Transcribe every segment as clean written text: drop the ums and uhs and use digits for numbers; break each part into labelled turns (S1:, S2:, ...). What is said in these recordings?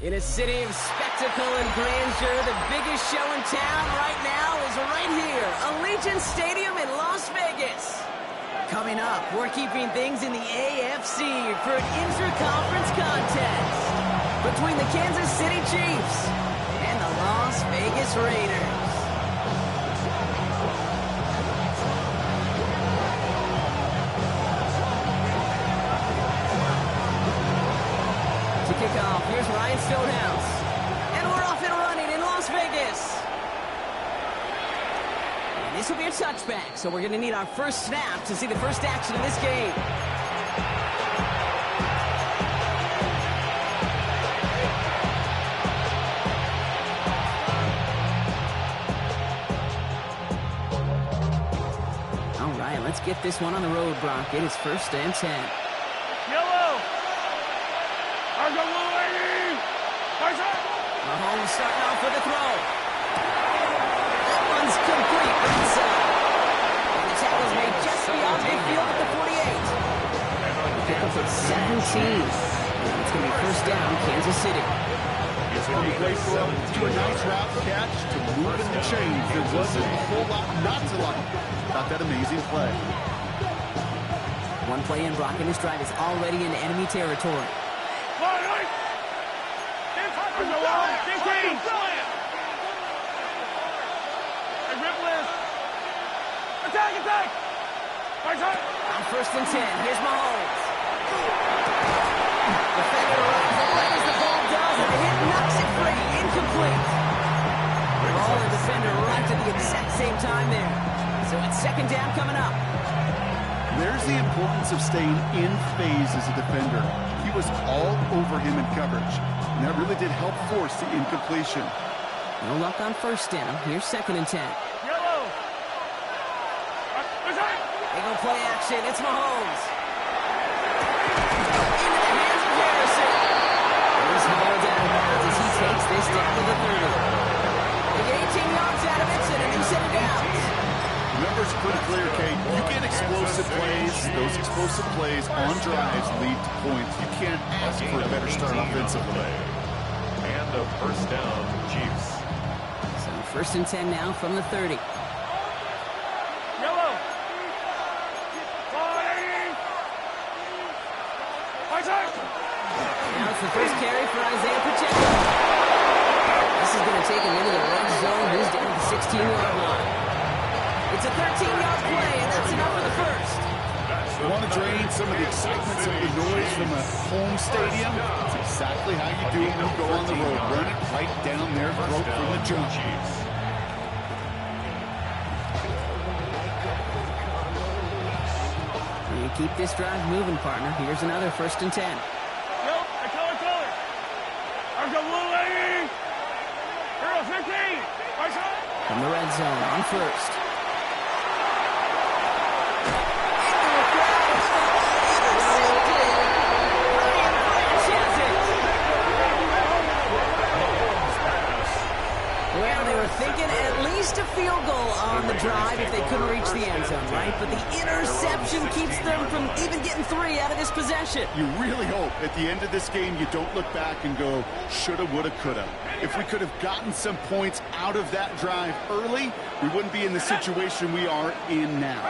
S1: In a city of spectacle and grandeur, the biggest show in town right now is right here, Allegiant Stadium in Las Vegas. Coming up, we're keeping things in the AFC for an intra-conference contest between the Kansas City Chiefs and the Las Vegas Raiders. To kick off, here's Ryan Stonehouse. And we're off and running in Las Vegas. And this will be a touchback, so we're going to need our first snap to see the first action of this game. All right, let's get this one on the road, Brock. It is 1st and 10.
S2: Yellow!
S1: Mahomes starting off with a throw. That one's complete inside. And the tackle's made just beyond midfield at the 48. Pick up at 17. It's going to be 1st down, Kansas City.
S3: It's going to be great for him to do a nice route catch to move in the chains. There wasn't a whole lot not to like about that amazing play.
S1: One play in, Brock, and this drive is already in enemy territory.
S2: Attack!
S1: On 1st and 10, here's Mahomes. Defender runs away as the ball does, and the hit knocks it free. Incomplete. Ball and defender right at the exact same time there. So it's 2nd down coming up.
S3: There's the importance of staying in phase as a defender. He was all over him in coverage, and that really did help force the incompletion.
S1: No luck on 1st down. Here's 2nd and 10.
S2: Yellow!
S1: They go play action. It's Mahomes. Into the hands of Harrison. He's hauled out of bounds as he takes this down to the 30. They get 18 yards out of it, and a new set of downs.
S3: Remember, it's pretty clear, Kate. You get explosive plays. Those explosive plays on drives lead to points. You can't ask for a better start offensively.
S4: And a 1st down, Chiefs.
S1: So 1st and 10 now from the 30.
S2: Yellow!
S1: Now it's the first carry for Isaiah Pacheco. This is going to take him into the red zone. He's down at the 16-yard line. It's a 13-yard play, and that's enough for the first.
S3: You want to drain some of the excitement, some of the noise from a home stadium? That's exactly how you do it when you go on the road. Run it right down their throat from the jump.
S1: You keep this drive moving, partner. Here's another 1st and 10.
S2: Yo, I color. I'm going blue, Hero 15.
S1: From the red zone on 1st. Well, they were thinking at least a field goal on the drive if they couldn't reach the end zone, right? But the interception keeps them from even getting 3 out of this possession.
S3: You really hope at the end of this game you don't look back and go, shoulda, woulda, coulda. If we could have gotten some points out of that drive early, we wouldn't be in the situation we are in now.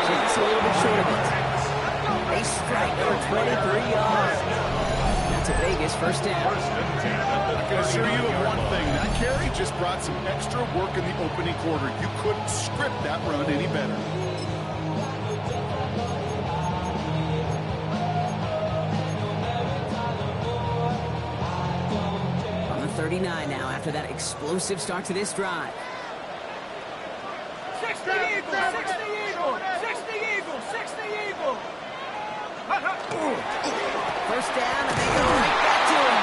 S1: Just a little bit short of it. They strike for 23 yards. That's a Vegas 1st down.
S3: I can assure you of one thing. That carry just brought some extra work in the opening quarter. You couldn't script that run any better.
S1: On the 39 now after that explosive start to this drive.
S2: 60 Eagles! 60 Eagles!
S1: 1st down, and they go right back to him.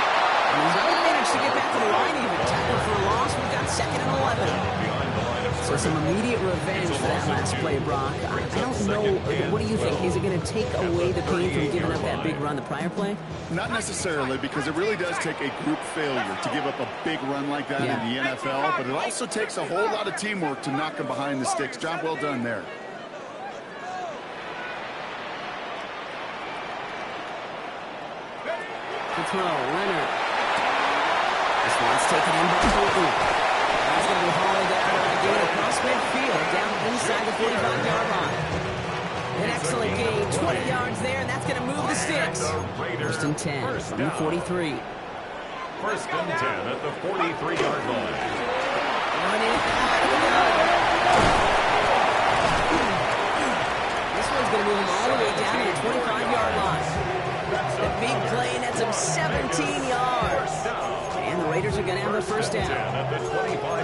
S1: And he's only managed to get back to the line even. Tackle for a loss. We've got 2nd and 11.
S4: Behind the line of
S1: So some immediate revenge for that last play, Brock. I don't know. What do you think? Is it going to take away the pain from giving up that big run the prior play?
S3: Not necessarily, because it really does take a group failure to give up a big run like that in the NFL, but it also takes a whole lot of teamwork to knock them behind the sticks. Job well done there.
S1: To throw, Leonard. This one's taken in by Bolton. He's going to be hauled down on a gain across midfield, down inside the 45-yard line. An excellent gain, 20 yards there, and that's going to move the sticks. First and 10 from the 43.
S4: First and 10 at the 43-yard line.
S1: This one's going to move him all the way down to the 25-yard line. The big play nets him 17 yards. And the Raiders are going to have their first down.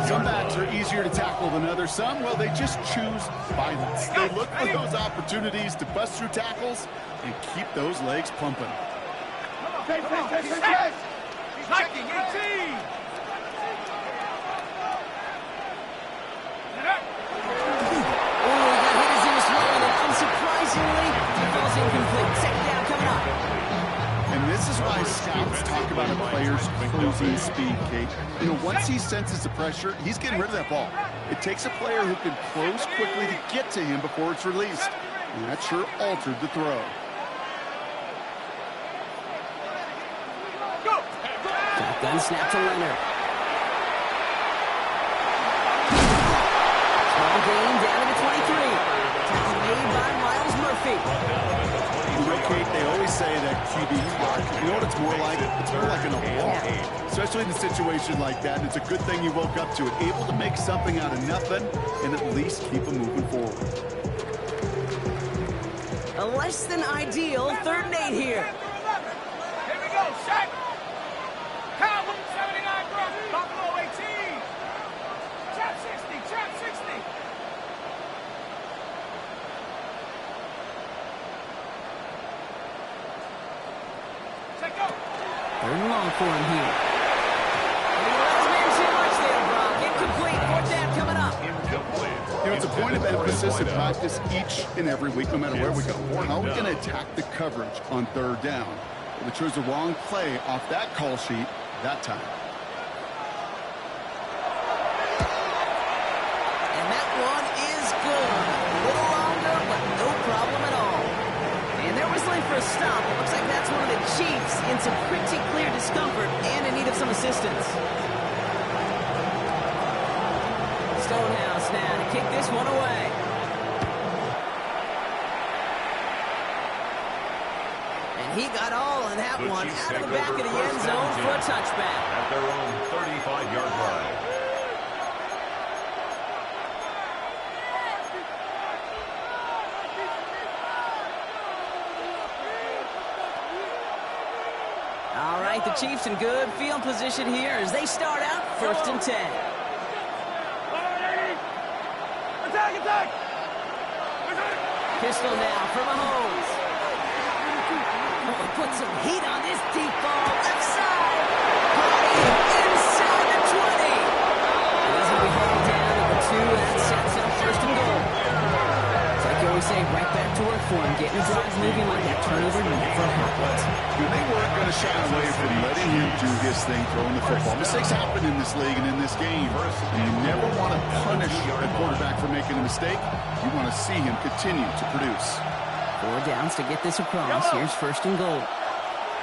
S3: Some backs are easier to tackle than others. Some, well, they just choose violence. They look for those opportunities to bust through tackles and keep those legs pumping.
S2: He's hiking 18.
S1: Oh, he got hit as he was throwing it. Unsurprisingly, he falls incomplete. Second down coming up.
S3: And this is why scouts talk about a player's closing speed, Kate. You know, once he senses the pressure, he's getting rid of that ball. It takes a player who can close quickly to get to him before it's released. And that sure altered the throw.
S1: Shotgun snap to Leonard. Small gain down to the 23. Tackle made by Miles Murphy.
S3: You know, Kate, they always say that QB block, you know what it's more like? It's more like an alarm, especially in a situation like that. And it's a good thing you woke up to it, able to make something out of nothing and at least keep them moving forward.
S1: A less than ideal 3rd and 8 here.
S2: Here we go, Shaq. Calvin, 79 Brook, Buffalo 18. Trap 60, trap 60. Take go.
S1: 3rd and long for him here. Too much there, Brock. Incomplete. 4th down coming up.
S3: You know, it's a point of emphasis in practice each and every week, no matter where we go. How are we going to attack the coverage on 3rd down? Well, they chose the wrong play off that call sheet that time.
S1: And that one is good. A little longer, but no problem at all. And they're whistling for a stop. It looks like that's one of the Chiefs in some pretty clear discomfort and in need of some assistance. Stonehouse now to kick this one away. And he got all on that one out of the back of the end zone for a touchback.
S4: At their own 35-yard line.
S1: All right, the Chiefs in good field position here as they start out 1st and 10.
S2: Attack, attack.
S1: Pistol now for Mahomes. Oh, put some heat on this deep ball. Left side. Inside the 20. He's going to be hauled down at the 2. That sets up 1st and goal. It's like you always say, right back to work for him. Getting the drives moving like that turnover never happened.
S3: They weren't going to shy away from letting him do his thing, throwing the football. Mistakes happen in this league and in this game. And you never want to punish a quarterback for making a mistake. You want to see him continue to produce.
S1: 4 downs to get this across. Here's 1st and goal.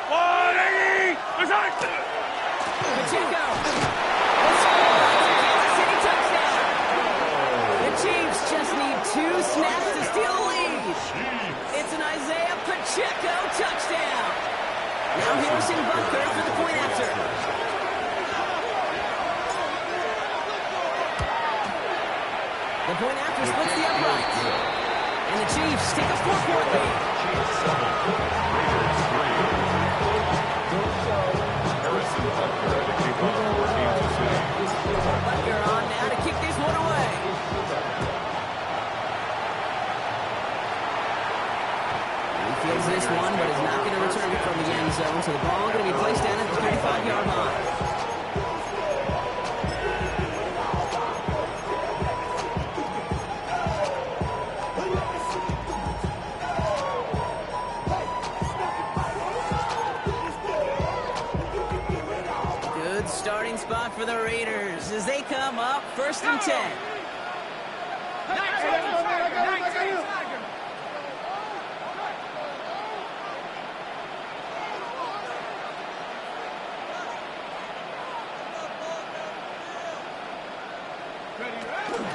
S2: 180.
S1: Pacheco. Kansas City touchdown. The Chiefs just need 2 snaps to steal the lead. It's an Isaiah Pacheco touchdown. Now Harrison Butker for the point after. The point after splits the uprights. And the Chiefs take a 4-point lead.
S4: Harrison Butker to kick off 14-6.
S1: Butker on now to kick this one away. He fields this one, but is not going to return it from the end zone. So the ball going to be placed down at the 35-yard line. spot for the Raiders as they come up 1st and 10.
S2: 19 Tiger.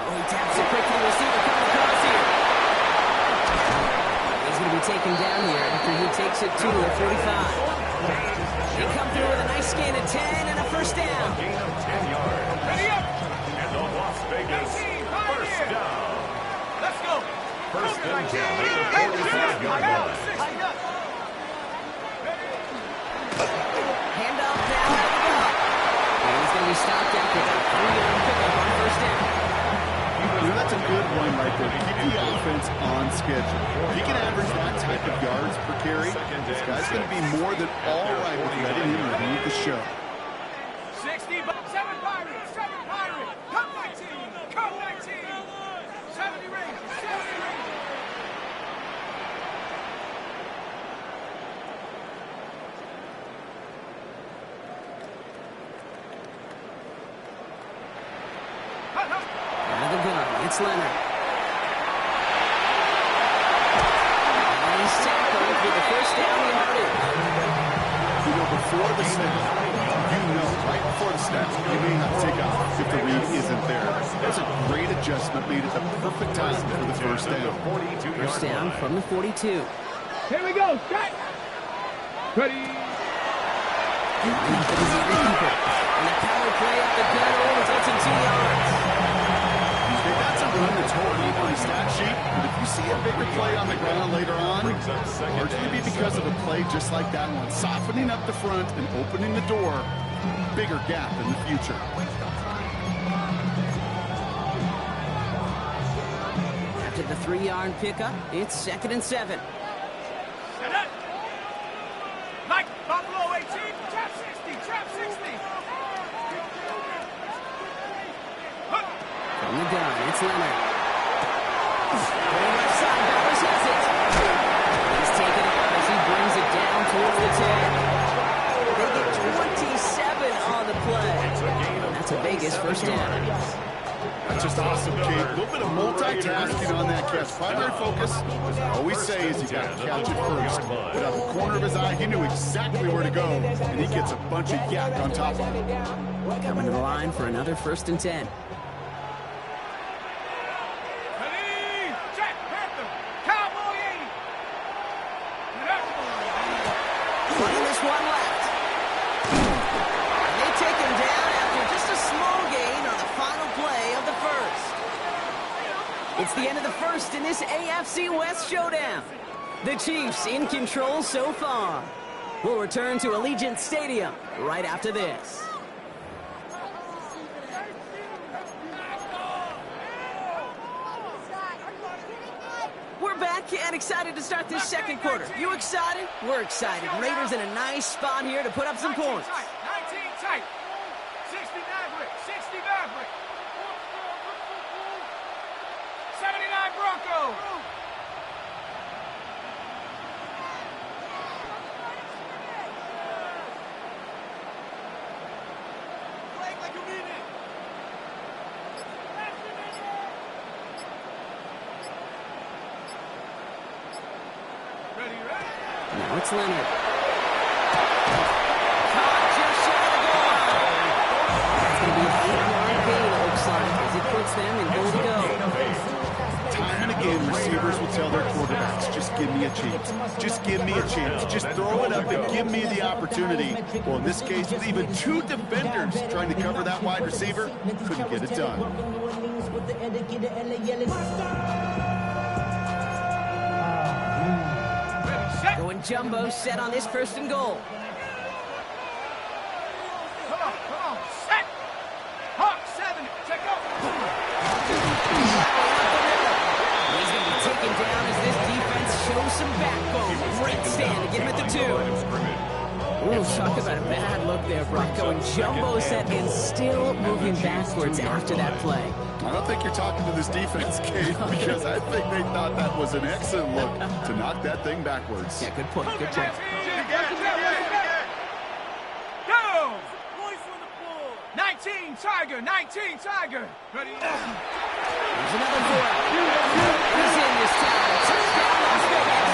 S1: Oh, he taps it quick to the receiver coming across here. He's going to be taken down here after he takes it to the 45. They come through with a nice gain of 10 and a 1st down.
S4: Gain of 10 yards.
S2: Ready up.
S4: And the Las Vegas 1st down.
S2: Let's go.
S4: 1st and 10 at the 45-yard line.
S1: Handoff now at the top. And he's going to be stopped after that 3-yard pickup on 1st down.
S3: That's a good one right there. Keep the offense on schedule. If he can average that type of yards per carry, this guy's going to be more than all right with letting him lead the show.
S2: 60, 7 Pirates, 7 Pirates, come 19, come 19, 70 Rangers, 70 Rangers.
S1: Out of the gun, it's Leonard. And he's tackled with the 1st down yardage.
S3: You know, before the snap, right before the snap, you may have to take off if the read isn't there. That's a great adjustment, made it the perfect time for the 1st down.
S1: 1st down from the 42.
S2: Here we go, strike. Ready.
S1: And the power play up the gun results in 2 yards.
S3: That's a run that's holding on the stat sheet, but if you see a bigger play on the ground later on, largely be because of a play just like that one, softening up the front and opening the door, bigger gap in the future.
S1: After the 3-yard pickup, it's 2nd and 7.
S2: Set up. Mike, Buffalo 18, trap 60, trap 60.
S1: From the gun, it's Leonard. Going left side, Bowers has it. He's taken out as he brings it down towards the 10. They get 27 on the play. That's a Vegas 1st down.
S3: That's just awesome, Kate. A little bit of multitasking on that catch. Primary focus, I always say, is you got to catch it first. But out the corner of his eye, he knew exactly where to go, and he gets a bunch of yak on top of it.
S1: Coming to the line for another 1st and 10.
S2: Ready, Jack Panther, Cowboy 80.
S1: Running this one left. And they take him down after just a small gain on the final play of the 1st. It's the end of the 1st in this AFC West showdown. The Chiefs in control so far. We'll return to Allegiant Stadium right after this. We're back and excited to start this 2nd quarter. You excited? We're excited. Raiders in a nice spot here to put up some points.
S2: 19 tight, 60 Maverick, 60 Maverick. 79 Bronco.
S1: Now it's Leonard. Caught just shy of the goal line. That's going to be an 8-yard gain, it looks like, as it puts them in goal to go.
S3: Time and again, receivers will tell their quarterbacks, just give me a chance. Just give me a chance. Just throw it up and give me the opportunity. Well, in this case, with even 2 defenders trying to cover that wide receiver, couldn't get it done.
S1: Going jumbo set on this 1st and goal.
S2: Come on, set. Hawk 7, check out.
S1: He's going to be taken down as this defense shows some backbone. Great stand to get him at the 2. Ooh, talk about a bad look there, Brock. Going jumbo set and still moving backwards after that play.
S3: I don't think you're talking to this defense, Kate, because I think they thought that was an excellent look to knock that thing backwards.
S1: Yeah, good point, good point.
S2: Go! 19 19, Tiger. 19, Tiger. Ready?
S1: There's another throw. He's in this time. Touchdown, Las Vegas.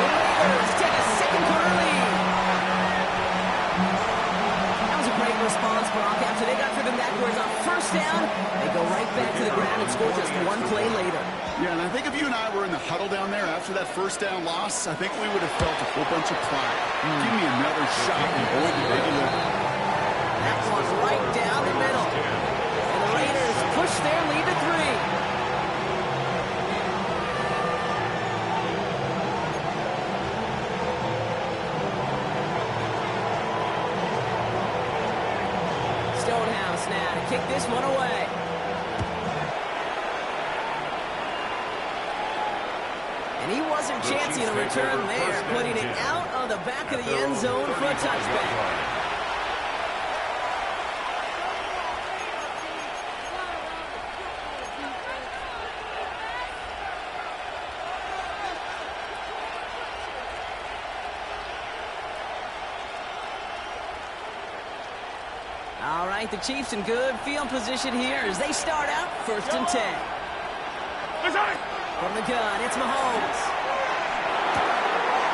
S1: The Raiders take a second quarter lead. That was a great response, Brock. After they got driven backwards on first down, they go right back to the ground and score just one play later.
S3: Yeah, and I think if you and I were in the huddle down there after that first down loss, I think we would have felt a whole bunch of pride. Give me another shot, and boy, did they deliver.
S1: That one right down the middle. And the Raiders push their lead to 3. Stonehouse now to kick this one away. And he wasn't chancing a return there, putting it out of the back of the end zone for a touchback. All right, the Chiefs in good field position here as they start out 1st and 10. From the gun, it's Mahomes.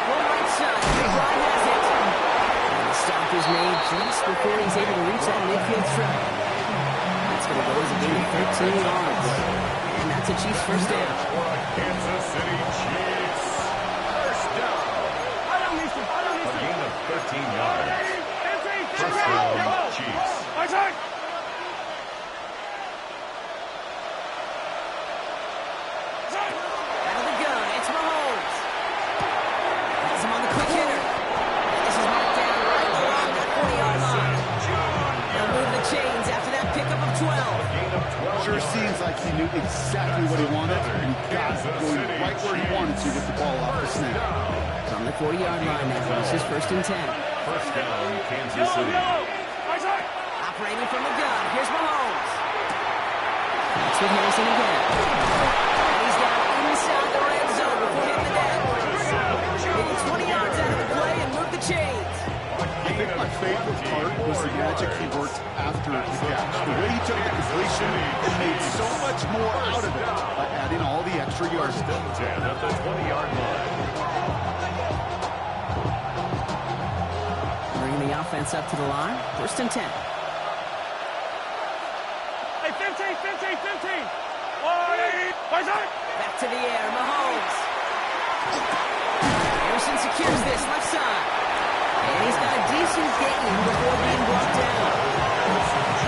S1: One right side, McBride has it. And the stop is made just before he's able to reach that midfield strike. That's going to go as a gain of 13 yards. And that's a Chiefs first down.
S4: Kansas City Chiefs. First down. A gain of 13 yards. First down, Chiefs.
S1: Out of the gun, it's Mahomes. Has him on the quick hitter. And this is marked down right along that 40-yard line. They'll move the chains after that pickup of 12.
S3: Sure seems like he knew exactly what he wanted, and he got it going right where he wanted to with the ball off the snap.
S1: From the 40-yard line now, this is 1st and 10.
S4: First down, Kansas City.
S1: Operating from the gun, here's Mahomes. That's with Harrison again. And he's down inside the red zone before hitting the net. Maybe 20 yards out of the play and move the chains.
S3: I think my favorite part was the magic he worked after the catch. The way he took the completion and made so much more out of it by adding all the extra yards.
S4: First and 10 at the 20-yard line.
S1: Bringing the offense up to the line, 1st and 10.
S2: Hey, 15.
S1: Back to the air, Mahomes. Harrison secures this left side. And he's got a decent gain before being brought down.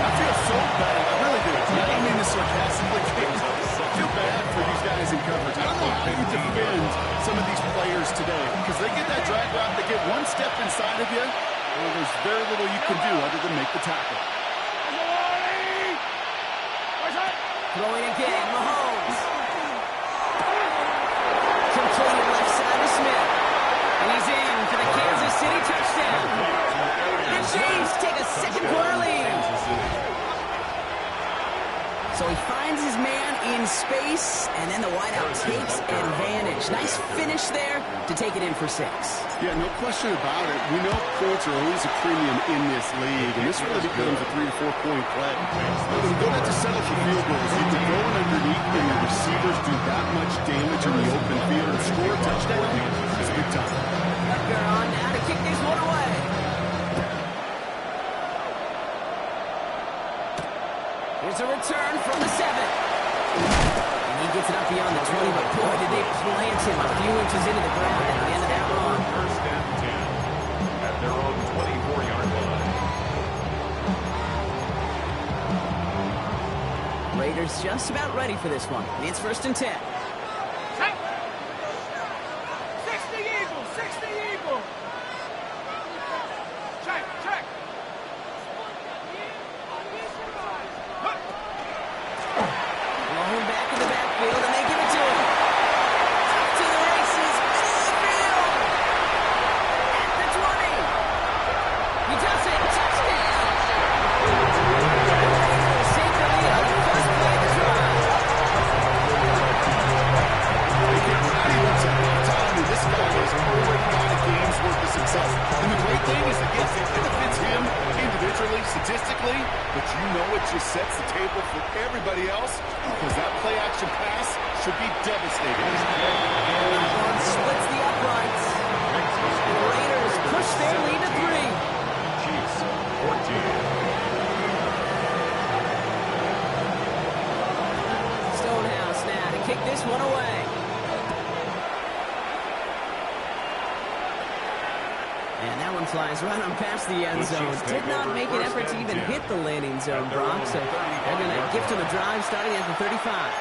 S3: I feel so bad. I really do. I don't mean this sarcastically. I feel bad for these guys in coverage. I don't know how you defend some of these players today because they get that drag route, they get one step inside of you, well, there's very little you can do other than make the tackle.
S1: Throwing again, Mahomes. Completed left side to Smith. And he's in for the Kansas City touchdown. The Chiefs take a second quarter lead. So he finds his man in space, and then the wideout takes advantage. Nice finish there to take it in for 6.
S3: Yeah, no question about it. We know points are always a premium in this league, and this really becomes a 3 to 4 point play. When you don't have to settle for field goals, you can throw it underneath, and the receivers do that much damage in the open field and score a touchdown. It's big time.
S1: They're on now to kick this one away. Here's a return from the 7. And he gets it up beyond the 20, but boy, did they plant him a few inches into the ground at the end of that run.
S4: First and 10 at their own 24-yard line.
S1: Raiders just about ready for this one. It's 1st and 10.
S2: 60 Eagles. Check.
S1: Blown back in the backfield, and they give it to him. Off to the races, middle of the field. At the 20. He does it. Touchdown. Raiders take the lead on the first play of the drive.
S3: everybody else because that play-action pass should be devastating.
S1: One splits the uprights. The Raiders push their lead to 3.
S4: Chiefs 14.
S1: Stonehouse now to kick this one away. And that one flies right on past the end zone. Did not make an effort to even hit the landing zone, Brock. So they're going to gift him a drive starting at the 35.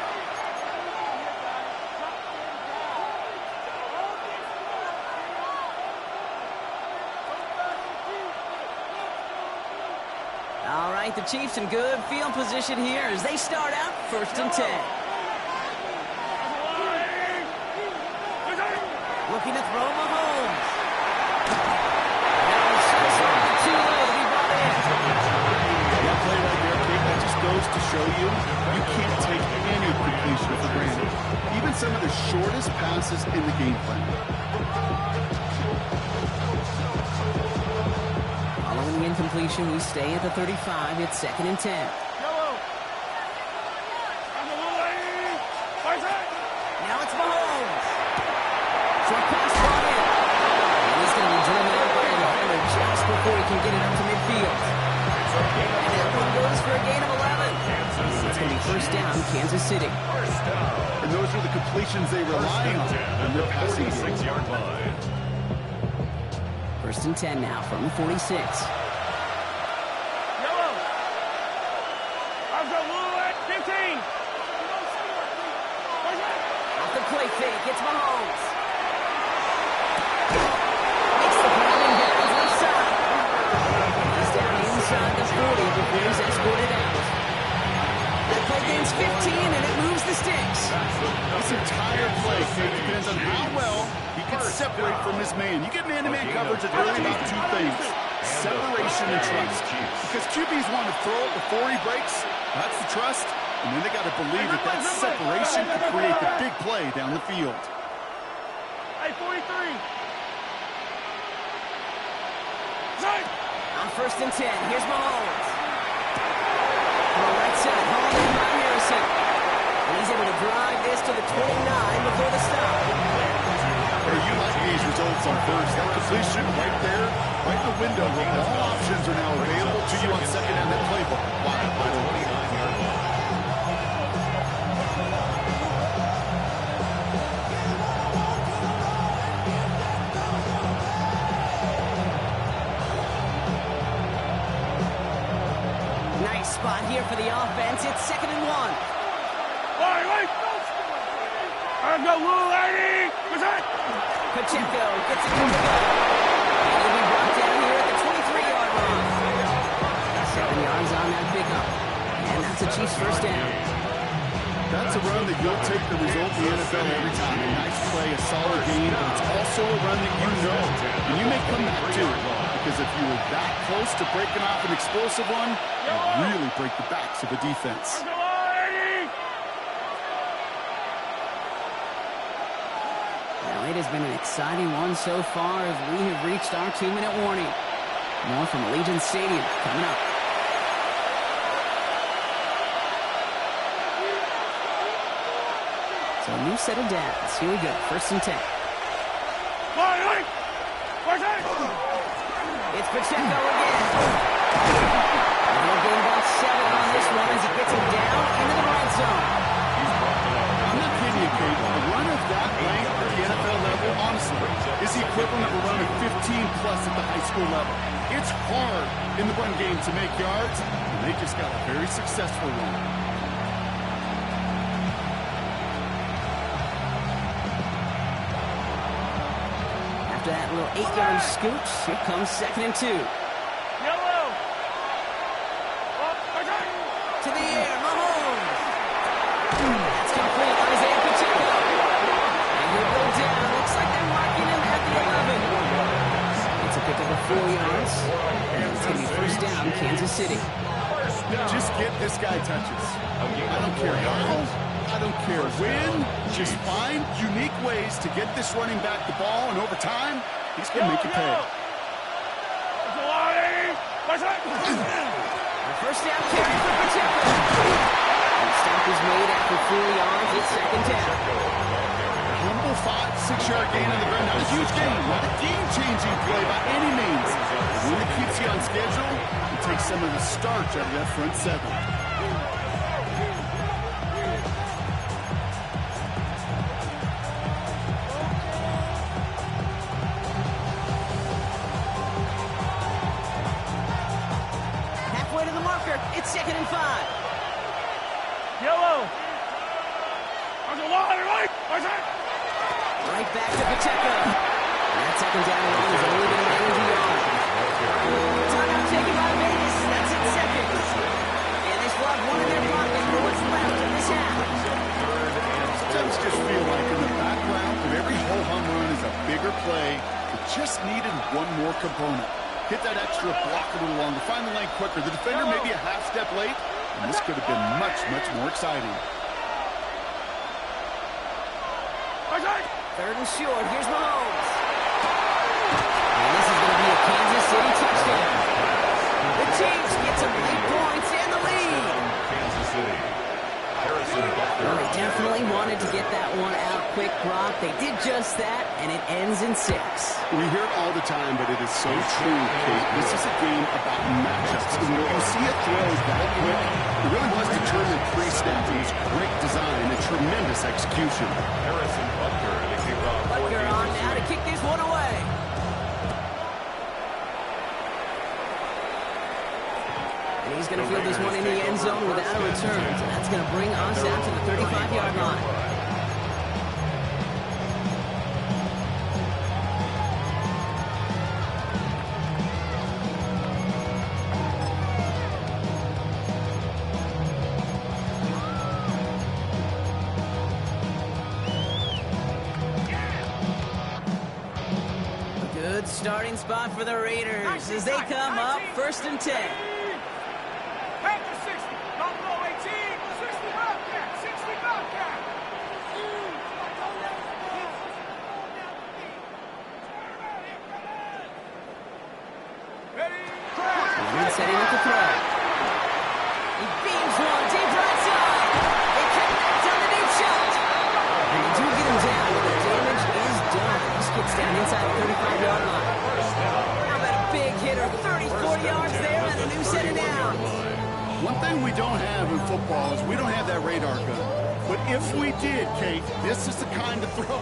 S1: All right, the Chiefs in good field position here as they start out 1st and 10. Looking to throw Mahomes. Now it's too low to be brought in.
S3: That play right there, Kate, that just goes to show you you can't take any completion for granted. Even some of the shortest passes in the game plan.
S1: Following the incompletion, we stay at the 35. It's 2nd and 10. Now it's Mahomes. Short pass brought in. And he's going to be driven out by a defender just before he can get it up to midfield. And that one goes for a gain of 11. It's going to be 1st down, Kansas City.
S3: And those are the completions they rely on in their passing game.
S4: 6-yard line.
S1: 1st and 10 now from the 46. Off the play fake, it's Mahomes. Makes the running down left side. He's down inside the 40 before he's escorted out. That play gains 15 and it moves the sticks.
S3: This entire play depends on how well he can separate from his man. You get man-to-man coverage, it's really about 2 things. Separation and trust. Because QBs want to throw it before he breaks. That's the trust. And then they got to believe that that separation could create the big play down the field.
S2: Hey, 43.
S1: On 1st and 10, here's Mahomes. On the right side, hauled in by Harrison. And he's able to drive this to the 29 before the stop.
S3: You like these results on first. That completion right there, right in the window where all options are now available to you on 2nd and that playbook. Wow.
S1: Nice spot here for the offense. It's 2nd and 1.
S2: Wait. I got little lady.
S1: Pacheco gets it to the goal. And he'll be brought down here at the 23-yard line. 7 yards on that pickup. And that's a Chiefs 1st down.
S3: That's a run that you'll take the result in the NFL every time. A nice play, a solid game, but it's also a run that you know. And you may come back to it. Because if you were that close to breaking off an explosive one, you really break the backs of a defense.
S1: Well, it has been an exciting one so far as we have reached our 2-minute warning. More from Allegiant Stadium coming up. So a new set of downs. Here we go. 1st and 10. It's Pacheco again. And he'll gain about 7 on this one as he gets him down into the red zone.
S3: I'm not kidding you, Kate. A run of that length at the NFL level, honestly, is the equivalent of a run of 15-plus at the high school level. It's hard in the run game to make yards, and they just got a very successful one.
S1: After that little 8-yard scooch, here comes 2nd and 2. To the air, Mahomes. That's complete. Isaiah Pacheco. And he'll go down. Looks like they're marking him at the 11. It's a pick up of 4 yards. And it's going to be 1st down, Kansas City.
S3: Just get this guy touches. I don't care how, I don't care when. Just find unique ways to get this running back the ball, and over time, he's going to make you pay.
S1: First down carry for Pacheco. And stop is made after 4 yards. It's second down.
S3: Humble 5-6-yard gain on the ground. Not a huge gain. Not a game-changing play by any means. But when it keeps you on schedule, it takes some of the starch out of that front seven.
S1: It's 2nd and 5.
S2: Yellow.
S1: Right back to Pacheco. That second down run is only going to manage a yard. Timeout taken by Vegas. That's in seconds. And they still have one in their pocket for what's left of this half.
S3: Sometimes just feel like in the background of every ho-hum run is a bigger play. It just needed one more component. Hit that extra block a little longer. Find the lane quicker. The defender may be a half step late, and this could have been much, much more exciting.
S1: 3rd and short. Here's Mahomes. And this is going to be a Kansas City touchdown. The Chiefs get some late points and the lead.
S4: Kansas City.
S1: Well, they definitely wanted to get that one out quick, Brock. They did just that, and it ends in 6.
S3: We hear it all the time, but it is so true, Kate. This is a game about matchups. And when you see it throw that quick, it really was determined pre-snap. It was great design and tremendous execution.
S4: Harrison Butker to kick off.
S1: Butker on now to kick this one away. And he's going to field this one in the end zone without a return. So that's going to bring us out to the 35-yard line. Good starting spot for the Raiders as they come up 1st and 10.
S2: Back to 60. Buffalo 18. 60 Bobcat. 60 Bobcat. Ready?
S1: He's setting up the throw. He beams one deep right side. They connect on the deep shot. And they do get him down, but the damage is done. This gets down inside the 35-yard line. How about a big hitter? 34 yards there and a new set of downs.
S3: One thing we don't have in football is we don't have that radar gun. But if we did, Kate, this is the kind of throw,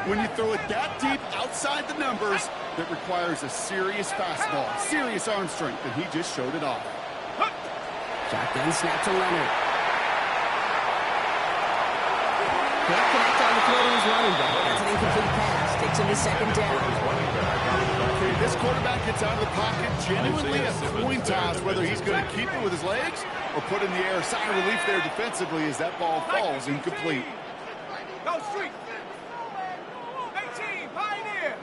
S3: when you throw it that deep outside the numbers, that requires a serious fastball, serious arm strength, and he just showed it off.
S1: Shotgun snap to Leonard. Can't connect on the throw to his running back. That's an incomplete pass. Takes him to 2nd down.
S3: Okay, this quarterback gets out of the pocket, genuinely a coin toss, whether he's going to keep it with his legs or put in the air. Sigh of relief there defensively as that ball falls incomplete.
S2: Go street. 18. Pioneer.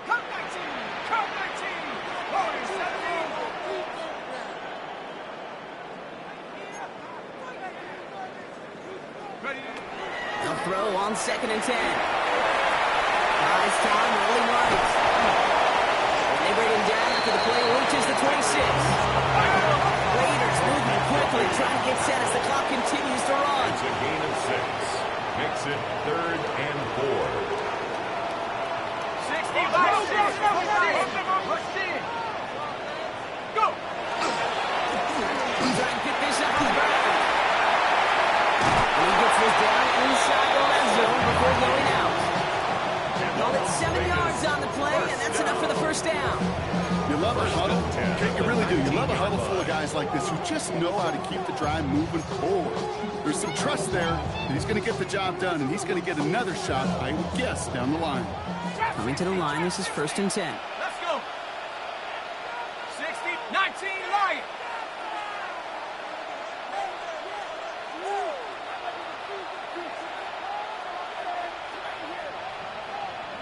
S2: Come 19. Come 19. Warriors 17. Ready?
S1: They'll throw on 2nd and 10. Nice time, rolling right. They bring him down after the play reaches the 26. Raiders moving quickly, trying to get set as the clock continues to run.
S4: It's a gain of 6. Makes it 3rd and 4.
S2: 60. Push in. Go.
S1: Try and pick this up with Brown. And he gets this down inside the red zone before going out. Call it 7 yards on the play, and that's enough for the 1st down.
S3: You love a huddle. Okay, you really do. You love a huddle full of guys like this who just know how to keep the drive moving forward. There's some trust there that he's going to get the job done, and he's going to get another shot, I would guess, down the line.
S1: Coming to the line, this is 1st and 10.
S2: Let's go. 60. 19. Lion.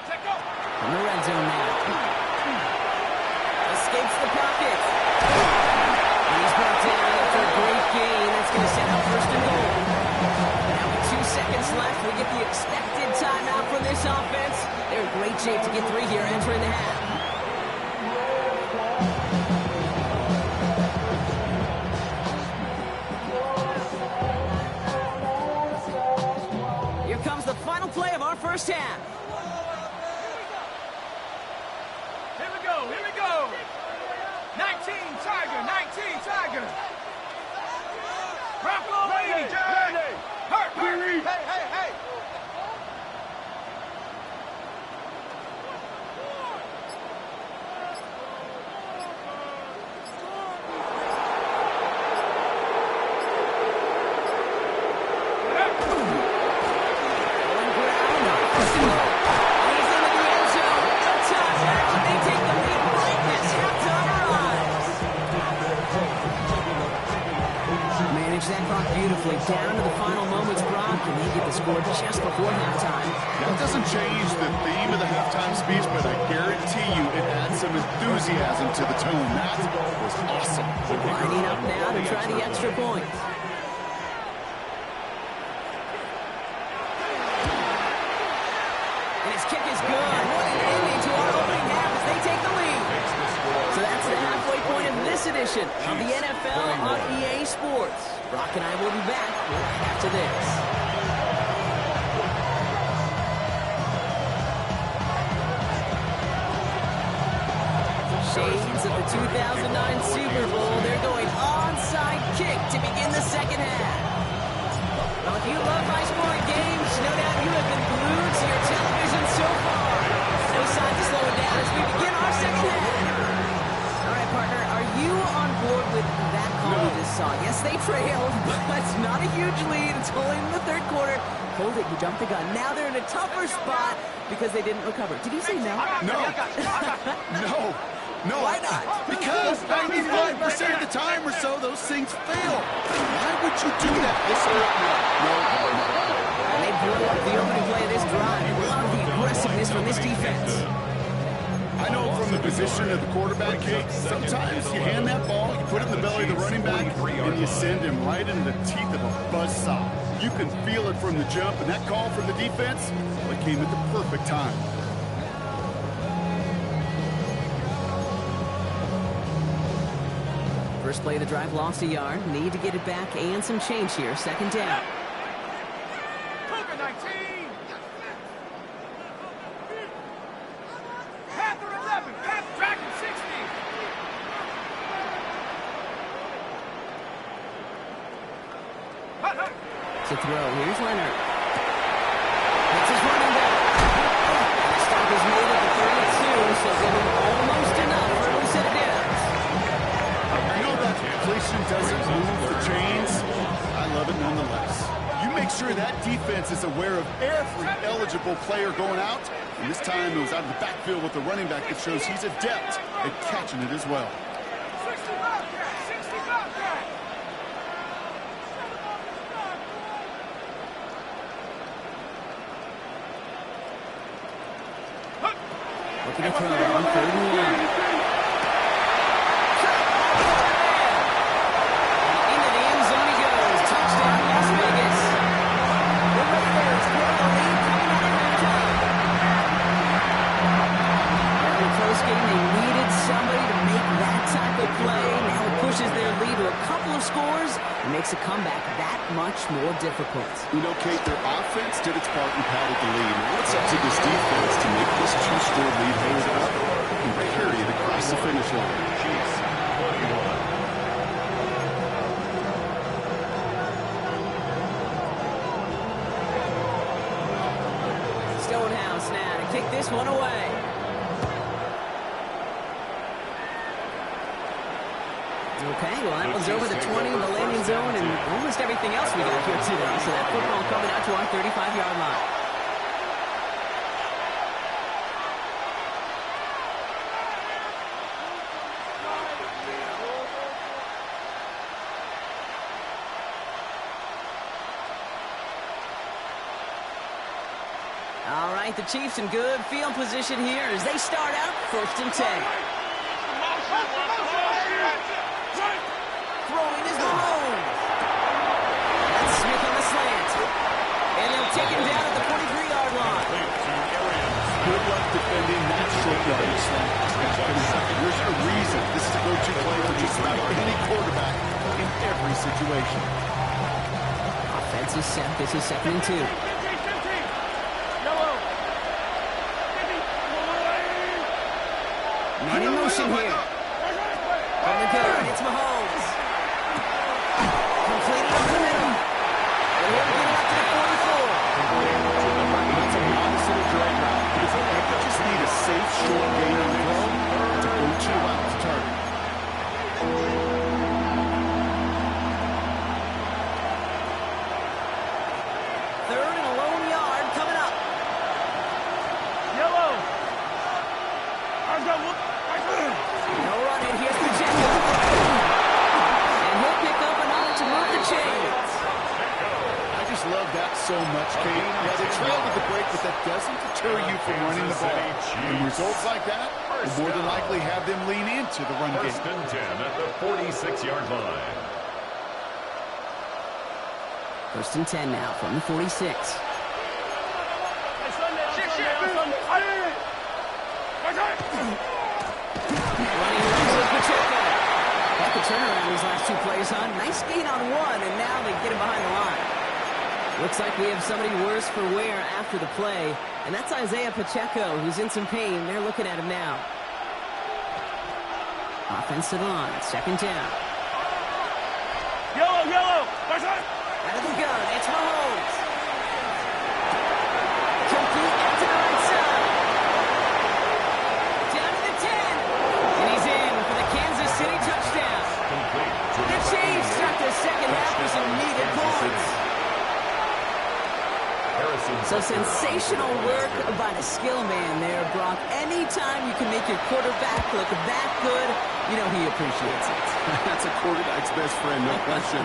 S2: Check go.
S1: In the red zone now. Escapes the pocket. He's brought down after a great gain. That's going to set up 1st and goal. Now with 2 seconds left, we get the expected timeout from this offense. They're in great shape to get 3 here entering the half. first half.
S2: Here we go, here we go. 19 Tiger, 19 Tiger. Rocco, ready, hurt, hey, hey, hey.
S1: That clock beautifully down to the final moments, Brock, and they get the score just before halftime.
S3: That doesn't change the theme of the halftime speech, but I guarantee you it adds some enthusiasm to the tone. That was awesome.
S1: Lining up now to try the extra point. And his kick is good. What an ending to our opening half as they take the lead. So that's the halfway point of this edition of the NFL on EA Sports. Brock and I will be back right after this. Shades of the 2009 Super Bowl. They're going onside kick to begin the second half. Well, if you love high-scoring games, no doubt you have been glued to your television so far. No sign to slow it down as we begin our second half. All right, partner, are you on board with that call we just saw? Yes, they trailed, but it's not a huge lead. It's only in the third quarter. Hold it, you jumped the gun. Now they're in a tougher spot because they didn't recover. Did he say no?
S3: No. No,
S1: why not?
S3: Because 95% of the time or so, those things fail. Why would you do that? No.
S1: And they blew up the opening play of this drive. I love the aggressiveness from this defense.
S3: I know from the position of the quarterback, Kate, sometimes you hand that ball, you put it in the belly of the running back, and you send him right into the teeth of a buzzsaw. You can feel it from the jump, and that call from the defense, well, it came at the perfect time.
S1: First play of the drive, lost a yard. Need to get it back and some change here. Second down.
S2: Cougar 19. Panther 11. Panther Dragon 60.
S1: To throw. Here's Leonard. That's his running back. And the stop is made at the 32, so getting almost enough for early set downs.
S3: I know that completion doesn't move the chains. I love it nonetheless. You make sure that defense is aware of every eligible player going out. And this time it was out of the backfield with the running back that shows he's adept at catching it as well.
S2: 60 Bobcat. 60 Bobcat.
S1: Looking to throw on 31. Into the end zone he goes. Touchdown, Las Vegas. The Raiders grow the lead coming out of halftime. In the close game, they needed somebody to make that type of play. Now it pushes their lead to a couple of scores and makes a comeback that much more difficult.
S3: You know, Kate, their offense did its part and padded the lead. Now it's up to this defense to make this two-score lead hold up and carry it across the finish line.
S1: Stonehouse now to kick this one away. Okay, well, that one's over the 20, the landing zone, and almost everything else we got here today. So that football coming out to our 35-yard line. All right, the Chiefs in good field position here as they start out 1st and 10. Throwing is Mahomes. That's Smith on the slant. And they'll take him down at the 43-yard line.
S3: Good luck defending that short yardage slant. There's a reason this is a go-to play for just about any quarterback in every situation.
S1: Offense is set. This is 2nd and 2.
S2: Yellow.
S1: Man in motion here. From the gun, it's Mahomes. Completed over the middle. And he'll get it up to the 44.
S3: It's a modest little drag route. You just need a safe, short gain on the throw to boot you out to target.
S1: Third and a lone yard coming up.
S2: Yellow.
S1: No running. Here's Pacheco. And he'll pick up another to move the chains.
S3: I just love that so much, Kate. Yeah, they trailed with the break, but that doesn't deter you from running the ball. And results like that will more than likely have them lean into the run game.
S4: First and 10 at the 46-yard line.
S1: First and 10 now from the 46. Running runs with Pacheco. Got the turnaround these last two plays, huh? Nice gain on one, and now they get him behind the line. Looks like we have somebody worse for wear after the play, and that's Isaiah Pacheco, who's in some pain. They're looking at him now. Offensive line, second down.
S2: Yellow.
S1: Out of the gun, it's Mahomes. Complete out to the right side. Down to the 10. And he's in for the Kansas City touchdown. The Chiefs start the second half with some needed points. So sensational work by the skill man there, Brock. Anytime you can make your quarterback look that good, you know he appreciates it.
S3: That's a quarterback's best friend, no question.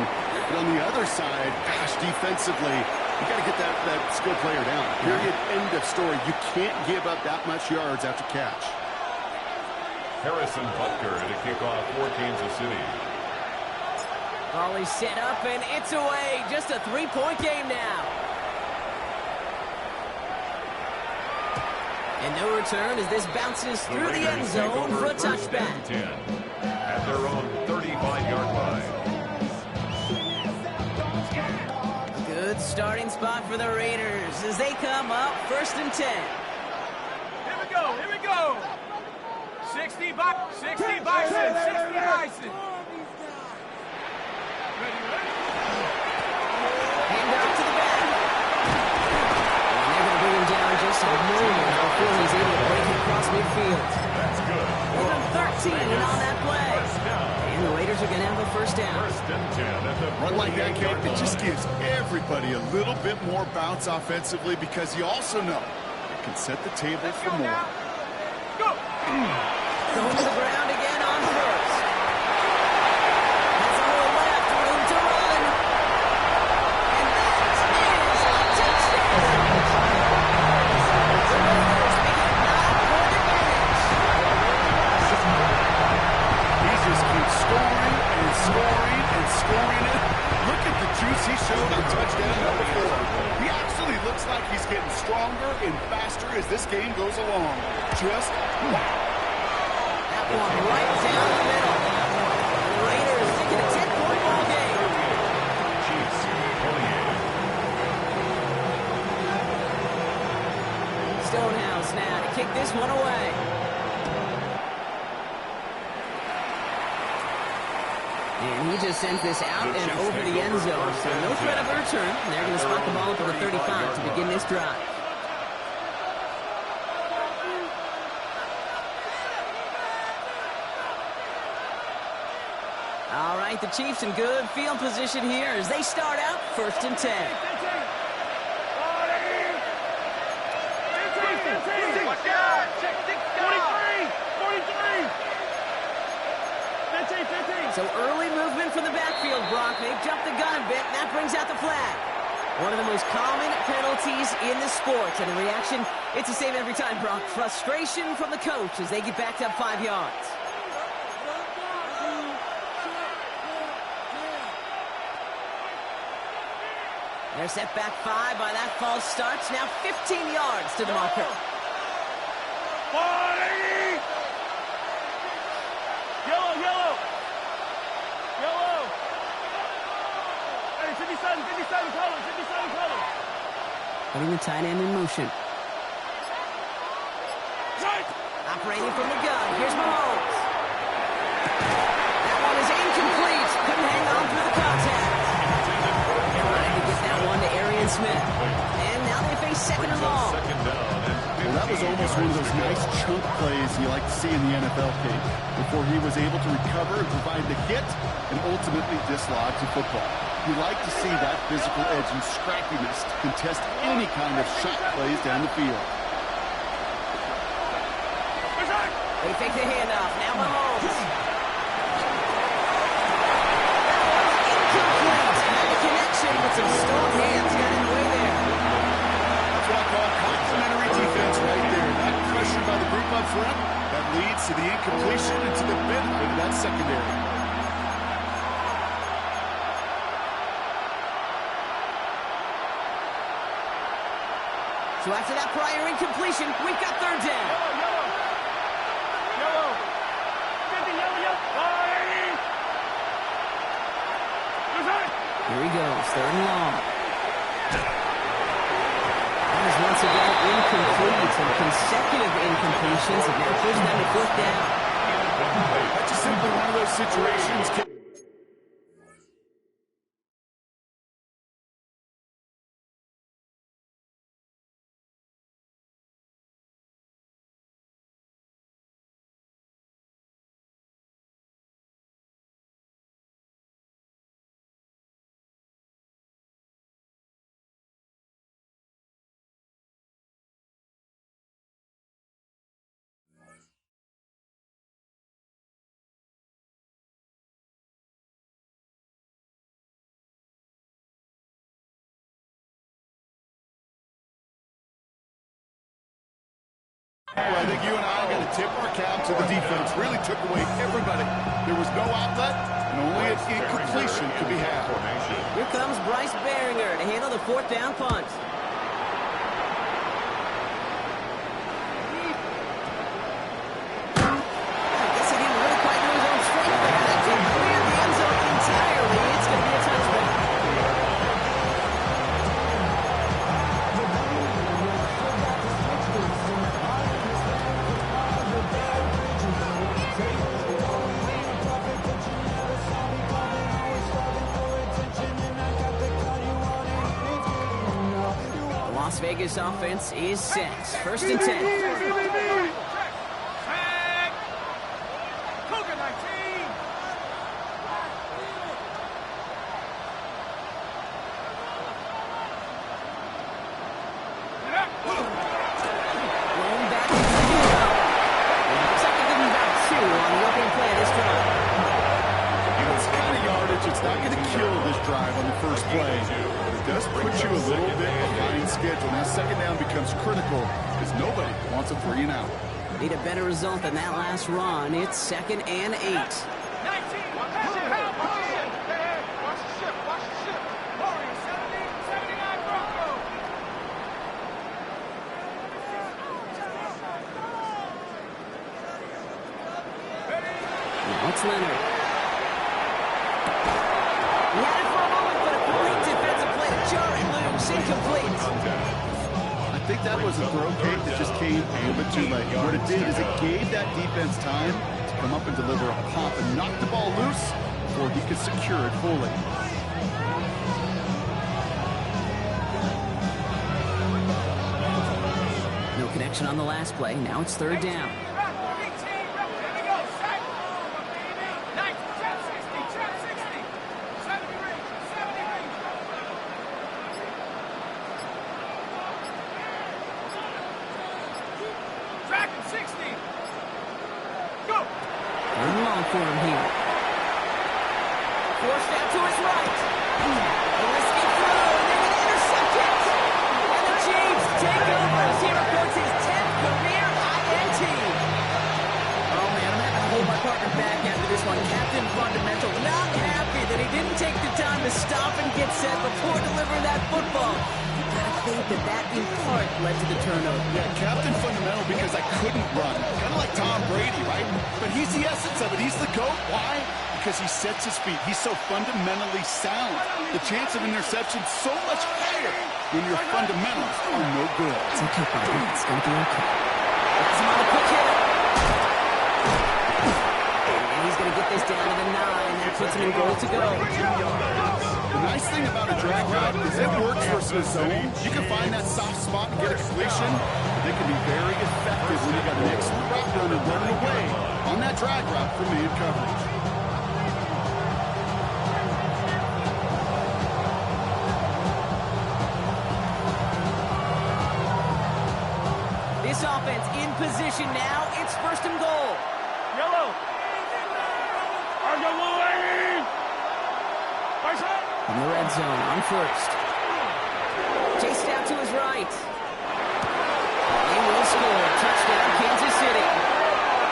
S3: But on the other side, gosh, defensively, you got to get that skill player down. Period. End of story. You can't give up that much yards after catch.
S4: Harrison Butker to kick off for Kansas City.
S1: Ball is set up, and it's away. Just a three-point game now. And no return as this bounces through the end zone for a touchback.
S4: 10 at their own 35-yard line.
S1: Good starting spot for the Raiders as they come up first and 10.
S2: Here we go. 60 Bison.
S1: Hand off to the back. And they're going to bring him down just a moment before he's able to break it across midfield.
S4: That's good.
S1: Give him 13 on that play. And the Raiders are going to have a first down.
S4: First and 10 at the
S3: Run like that, Kate,
S4: 48-yard
S3: it just
S4: line.
S3: gives everybody a little bit more bounce offensively because you also know it can set the table for more.
S2: Go.
S1: Going to the ground again on first. Has a hole left, room to run. And that is a touchdown. The Raiders make it 9-point advantage.
S3: He just keeps scoring and scoring and scoring it. Look at the juice he showed on touchdown number 4. He actually looks like he's getting stronger and faster as this game goes along. Just wow.
S1: That one right down the middle. The Raiders taking a 10-point ball game.
S4: Chiefs 28.
S1: Stonehouse now to kick this one away. And he just sends this out and over the end zone. So no threat of a return. They're going to spot the ball for the 35 to begin this drive. All right, the Chiefs in good field position here as they start out first and 10. So early movement from the backfield, Brock. They've jumped the gun a bit, and that brings out the flag. One of the most common penalties in the sport. And the reaction, it's the same every time, Brock. Frustration from the coach as they get backed up 5 yards. They're set back 5 by that false start. Now 15 yards to the marker.
S2: Yellow. Hey, 57 colors.
S1: Putting the tight end in motion. Brady from the gun. Here's Mahomes. That one is incomplete. Couldn't hang on through the contact. Trying to get that one to Arian Smith. And now they face second and long.
S3: Well, that was almost one of those nice chunk plays you like to see in the NFL, Kate, before he was able to recover and provide the hit and ultimately dislodge the football. You like to see that physical edge and scrappiness to contest any kind of shot plays down the field.
S1: They fake the handoff. Now Mahomes. Incomplete. Had the connection, but some strong hands got in the way there.
S3: That's what I call complimentary defense right there. Not pressured by the group up front. That leads to the incompletion and to the benefit of that secondary.
S1: So after that prior incompletion, we've got third down. Here he goes, third and long. That is once again incomplete. Some consecutive incompletions have now pushed them to fourth down.
S3: That's just simply one of those situations. Well, I think you and I are going to tip our cap to the defense. Really took away everybody. There was no outlet, and only an incompletion could be had.
S1: Here comes Bryce Baringer to handle the fourth down punt. I guess he didn't really quite do his own strength there. That did clear the end zone entirely. It's going to be a touchback. Las Vegas offense is set. First and 10.
S2: Tag. Cougar 19.
S1: Blown back into the field. Looks like they're giving about 2 on the opening play of this drive.
S3: This kind of yardage, it's not going to kill this drive on the first play. It does put you a little bit behind schedule. Now second down becomes critical because nobody wants a 3 and out.
S1: Need a better result than that last run. It's second and 8.
S2: 19. Watch the ship. Warriors 79 Broncos.
S1: Now it's Leonard. He had it for a moment, but a great defensive play to jar it loose. Incomplete.
S3: I think that was a throw, Kate, that just came a little bit too late. What it did is it gave that defense time to come up and deliver a pop and knock the ball loose before he could secure it fully.
S1: No connection on the last play. Now it's third down. For him here. Forced out to his right. A risky throw, and they're going to intercept it. And the Chiefs take over as he reports his 10th career INT. Oh, man, I'm having to hold my partner back after this one. Captain Fundamental, not happy that he didn't take the time to stop and get set before delivering that football. I think that in part led to the turnover.
S3: Yeah, Captain Fundamental because I couldn't run. Kind of like Tom Brady, right? But he's the essence of it. He's the GOAT. Why? Because he sets his feet. He's so fundamentally sound. The chance of interception so much higher when your fundamentals are no good.
S1: It's okay, buddy. It's going to be okay. It's on the quick hit. 1st and goal to go.
S3: The nice thing about a drag route is it works versus a zone. You can find that soft spot and get a completion. They can be very effective when you got an excellent route runner running away on that drag route from man coverage.
S1: This offense in position now. It's 1st and goal.
S2: Yellow.
S1: In the red zone on 1st. Chased out to his right. He will score. Touchdown, Kansas City.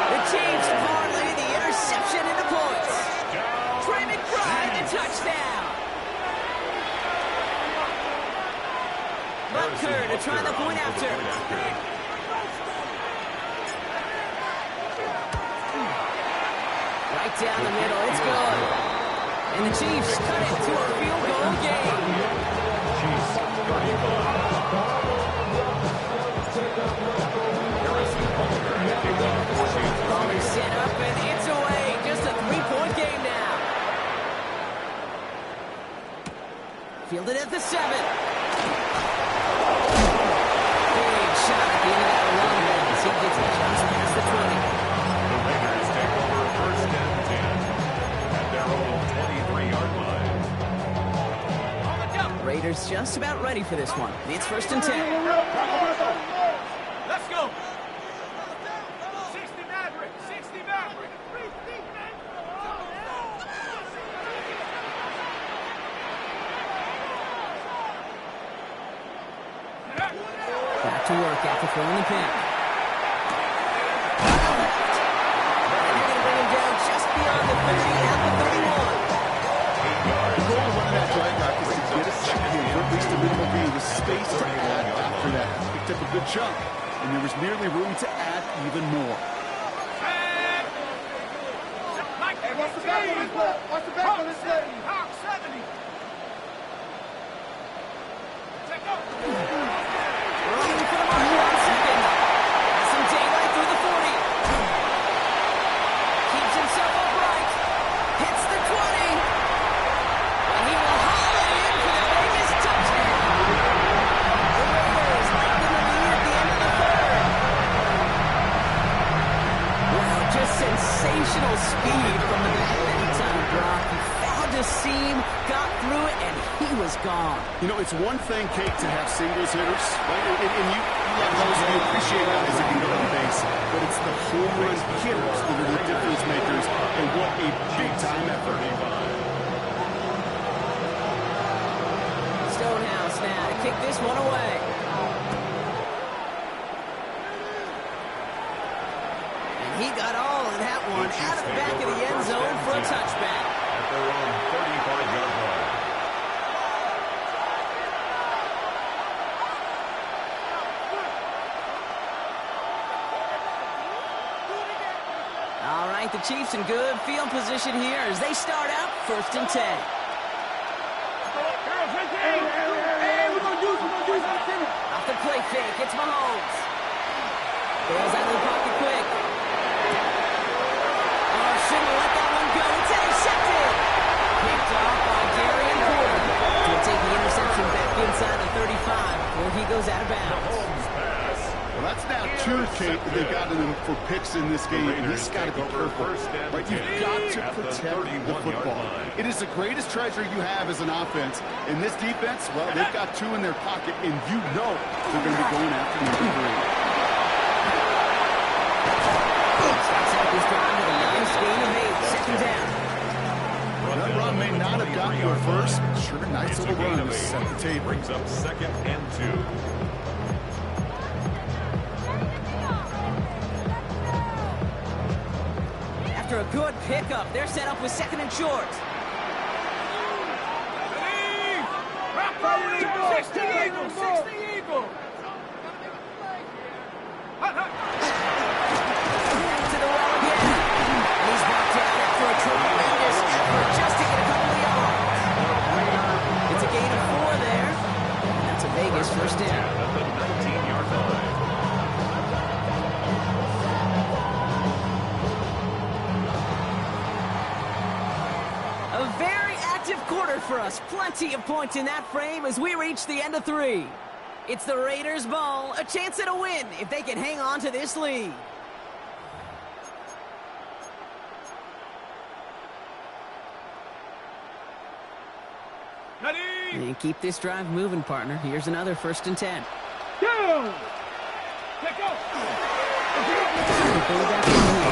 S1: The Chiefs parlay the interception into points. Trey McBride, the touchdown. Butker to try the point after. Right down the middle. It's good. And the Chiefs cut it to a field goal game. Ball is set up and it's away. Just a 3-point game now. Fielded at the 7. Big shot at the end of that run as he gets it just past the 20.
S4: The Raiders take over 1st and 10 at their own 23-yard line.
S1: Raiders just about ready for this one. It's 1st and 10.
S2: Let's go. 60 Maverick. 60 Maverick.
S1: Back to work after throwing the pin. And they're going to bring him down just beyond the 30 at the 31.
S3: The goal of running that drag route is to get a second for at least a minimal gain with space to add after that. Picked up a good chunk, and there was nearly room to add even more.
S2: Hey, what's the back on this leg? What's the back on this leg? Hawk 70. Take off.
S1: Running for the mark on 2nd. Has some daylight through the 40. Keeps himself upright. Hits the 20. And he will haul it in for the biggest touchdown. The Raiders lengthen the lead at the end of the 3rd. Wow, just sensational speed from the back anytime block. He found a seam, got through it, and he was gone.
S3: You know, it's one thing, Kate, to have singles hitters, right? And you let those of you appreciate guys that can go to the base, but it's the home run hitters that are the difference makers, and what a big-time effort.
S1: Stonehouse now to kick this one away. And he got all of that one out of the back of the end zone for a touchback.
S4: At their own 35-yard line.
S1: All right, the Chiefs in good field position here as they start out 1st and 10. Off the play fake, it's Mahomes. Bails out of the pocket quick. Oh, shouldn't let that one go. It's intercepted. Picked off by Darian Porter. He'll take the interception back inside the 35 before he goes out of bounds.
S3: Well, that's now 2, Kate, that they've gotten them for picks in this game, and this has got to be careful. Right? You've got to protect the football. It is the greatest treasure you have as an offense. In this defense, well, they've got 2 in their pocket, and you know they're going to be going after number 3.
S1: Starts out this drive with a nice gain of 8, 2nd down.
S3: That run may not have gotten you a first, but sure, nice little run to set the table.
S4: Brings up 2nd and 2.
S1: After a good pickup, they're set up with 2nd and short.
S2: 60 Eagle! 60 Eagle!
S1: Back to the well again. And he's back down after a tremendous effort just to get a couple of yards. It's a gain of 4 there. And that's a Vegas 1st down.
S4: At the 19-yard line.
S1: A quarter for us. Plenty of points in that frame as we reach the end of 3. It's the Raiders' ball, a chance at a win if they can hang on to this lead.
S2: Ready?
S1: And keep this drive moving, partner. Here's another 1st and 10.
S2: Go! Let go!
S1: Pull back in here.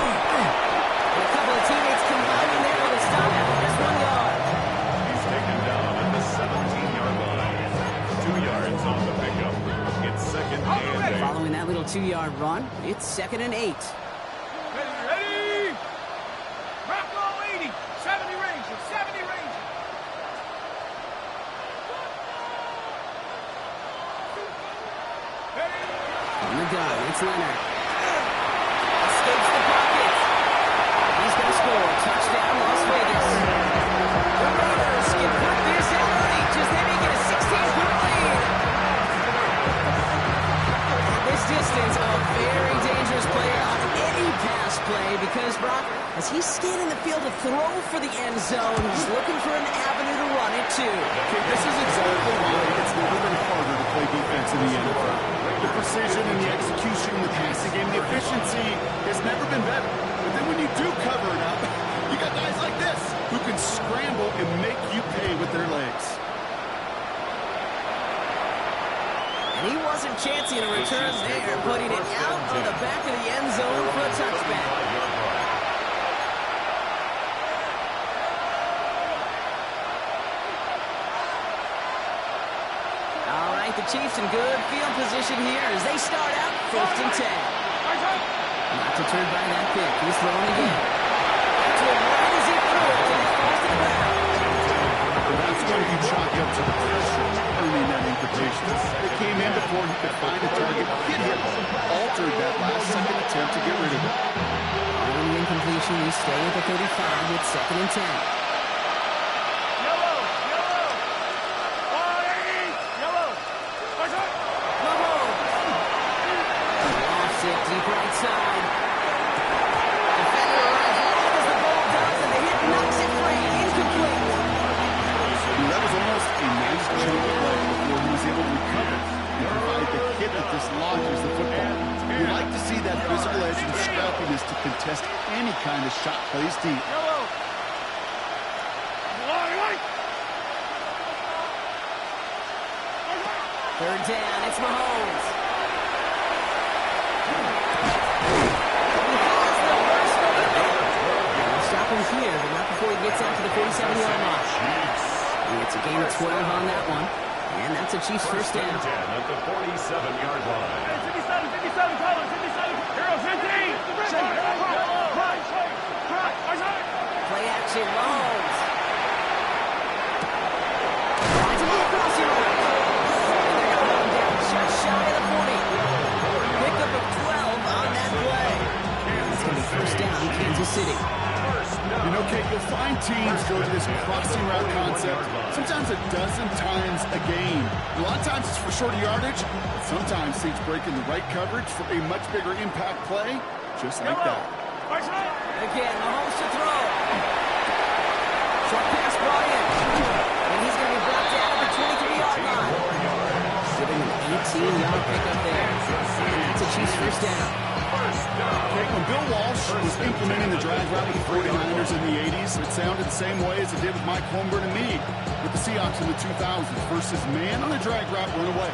S1: And a couple of teammates combining there with a stop after just 1 yard.
S4: He's taken down at the 17-yard line. 2 yards on the pickup. It's 2nd and 8.
S1: Following that little 2-yard run, it's 2nd and 8.
S2: Ready? Rock all 80. 70 Ranger. 70 Ranger.
S1: On the gun, it's Leonard. Escapes the pocket. He's going to score. Touchdown, Las Vegas. The Raiders can put this out of reach as they make it a 16-point lead. At this distance, a very dangerous player on any pass play because, Brock, as he's scanning the field to throw for the end zone, he's looking for an avenue to run it to.
S3: Okay, this is exactly why it's never been harder to play defense in the NFL. The precision and the execution in the passing game, the efficiency has never been better. But then when you do cover it up, you got guys like this who can scramble and make you pay with their legs.
S1: And he wasn't chancing a return there, putting it out on the back of the end zone for a touchback. All right, the Chiefs in good field position here as they start out 1st and 10. Not deterred by that pick. He's throwing again. To him right as he threw it, and it falls to the ground.
S3: That's going to be chalked up to the pressure, earning that incompletion. It came in before he could find a target, hit him, altered that last-second attempt to get rid of it.
S1: On the incompletion, we stay at the 35 with 2nd and 10.
S2: Yellow! Yellow! 180! Yellow!
S1: Mahomes. Lost it deep right side. Defender runs long as the ball does, and the hit knocks it free. Incomplete.
S3: That was almost a nice chunk of play before he was able to recover and provide the hit that dislodges the football. You like to see that physical edge and scrappiness to contest any kind of shot plays deep.
S2: Yellow! White!
S1: 3rd down, it's Mahomes. We'll stop him here, but not before he gets out to the 47-yard line. It's a gain of 12 on that one, and that's a Chiefs 1st down.
S4: 10 at the 47-yard line.
S2: 57, Tyler, 57. Hero, 15.
S1: Play action, Mahomes. Tries to move across your right. And they're going to run down just shy of the 40. Pickup of 12 on that play. It's going to be 1st down, Kansas City.
S3: You know, Kate, you'll find teams go to this crossing route concept sometimes a dozen times a game. A lot of times it's for shorter yardage, but sometimes teams break in the right coverage for a much bigger impact play, just like that.
S1: Again, Mahomes to throw. Short pass brought in. And he's going to be brought down at the 23-yard line. Giving an 18-yard pickup there. And that's a Chiefs 1st down.
S3: Okay, when Bill Walsh was implementing the drag route with the 49ers in the 80s, it sounded the same way as it did with Mike Holmgren and me with the Seahawks in the 2000s versus man on the drag route, run away.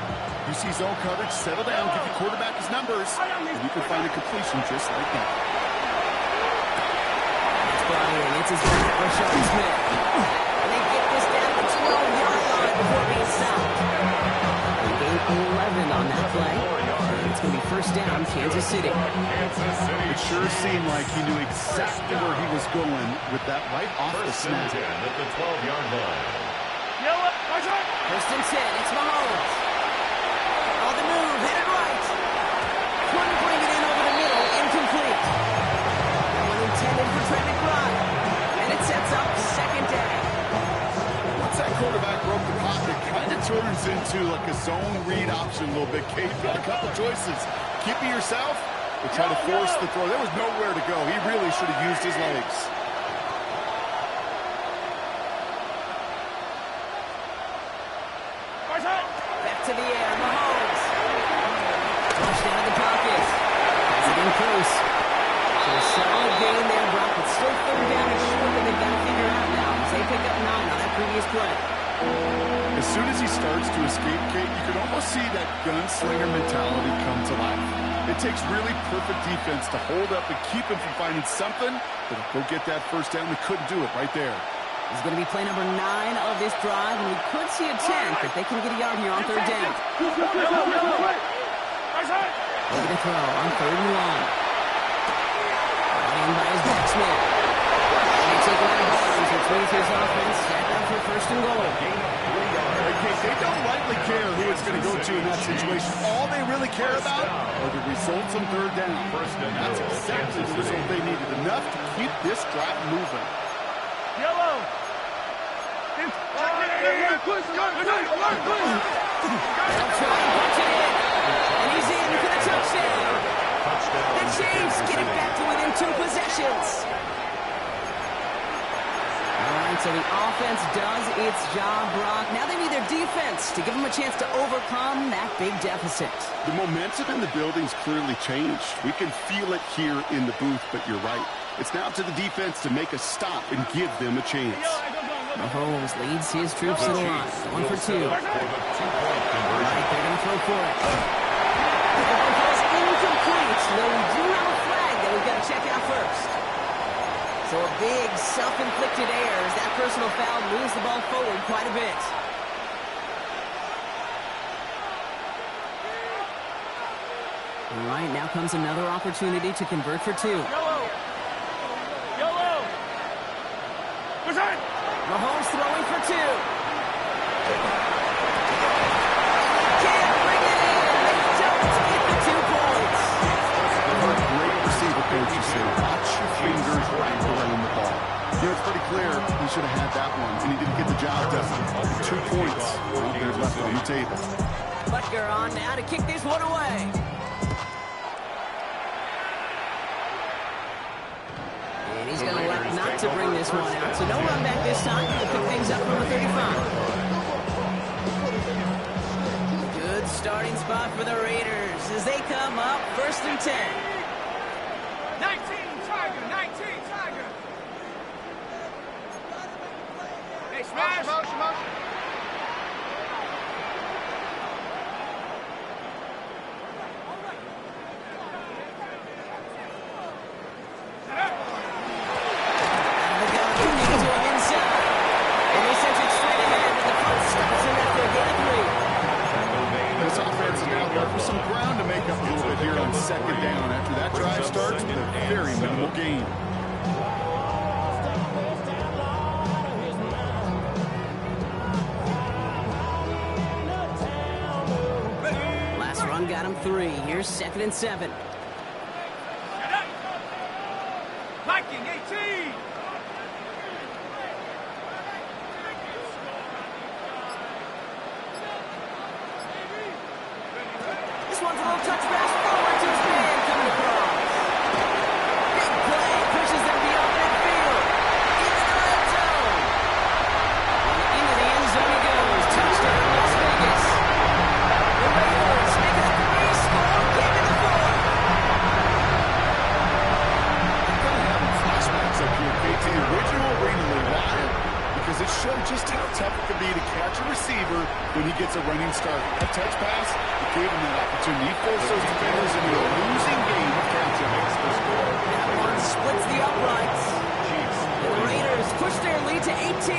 S3: You see zone coverage, settle down, give your quarterback his numbers, and you can find a completion just like that.
S1: It's brought in. It's his back, Rashad Smith. And they get this down to the 12-yard line before being stopped. They gain 11 on that play. It's going to be 1st down, Kansas City.
S3: It sure seemed like he knew exactly where he was going with that right off the snap.
S4: 10 at the 12-yard line.
S2: Yellow,
S1: 1st and 10, it's Mahomes. On the move, headed right. Couldn't bring it in over the middle, incomplete. That one intended for Trent McBride. And it sets up 2nd down.
S3: Once that quarterback broke the pocket, it kind of turns into like a zone read option a little bit. Kate, you've got a couple choices. Keep it yourself or try to force the throw. There was nowhere to go. He really should have used his legs.
S1: play.
S3: As soon as he starts to escape, Kate, you can almost see that gunslinger mentality come to life. It takes really perfect defense to hold up and keep him from finding something that'll go get that first down. They couldn't do it right there.
S1: This is going to be play number 9 of this drive, and we could see a 10 if they can get a yard here on third down. Looking to throw on 3rd and 1. Brought in by his backsman. They take him out of bounds, which means his offense set up for 1st and goal.
S3: They don't likely care who it's going to go to in that situation. All they really care about are the results on 3rd down. And that's exactly the result they needed. Enough to keep this drive moving.
S2: Yellow.
S1: They'll try and punch it in. And he's in for the touchdown. The Chiefs get it back to within 2 possessions. All right, so the offense does its job, Brock. Now they need their defense to give them a chance to overcome that big deficit.
S3: The momentum in the building's clearly changed. We can feel it here in the booth, but you're right. It's now to the defense to make a stop and give them a chance.
S1: Mahomes leads his troops to the line. 1 for 2. All right, they're going to throw for it. The ball is incomplete, though we do have a flag that we've got to check out first. So a big self-inflicted error as that personal foul moves the ball forward quite a bit. All right, now comes another opportunity to convert for 2. Mahomes throwing for 2. Can't bring it in. They don't get the 2 points.
S3: For a great receiver coach, you say, watch your fingers right around the ball. You know, it's pretty clear he should have had that one, and he didn't get the job done. 2 points. Well, they're left on the table.
S1: Butker on now to kick this one away. And he's going to elect not to bring this one out. So no run back this time. He'll pick things up from the 35. Good starting spot for the Raiders as they come up 1st and 10.
S2: 19, Tiger. 19, Tiger. Hey, smash. Motion.
S3: Some ground to make up a little bit here on 2nd down after that drive starts with a very minimal gain.
S1: Last run got him 3. Here's 2nd and 7.
S2: Viking 18.
S1: This one's a little touch pass forward to his man coming across. Big play pushes them beyond midfield. Into the red zone. And into the end zone he goes. Touchdown Las Vegas. The Raiders make it a 3-score game in the 4th.
S3: I'm having flashbacks up here, Kate, to the original Arena League. Why? Because it showed just how tough it can be to catch a receiver when he gets a running start. That touch pass, it gave him that opportunity. He forced those defenders into a losing game of catch-up.
S1: That one splits the uprights. And the Raiders push their lead to 18.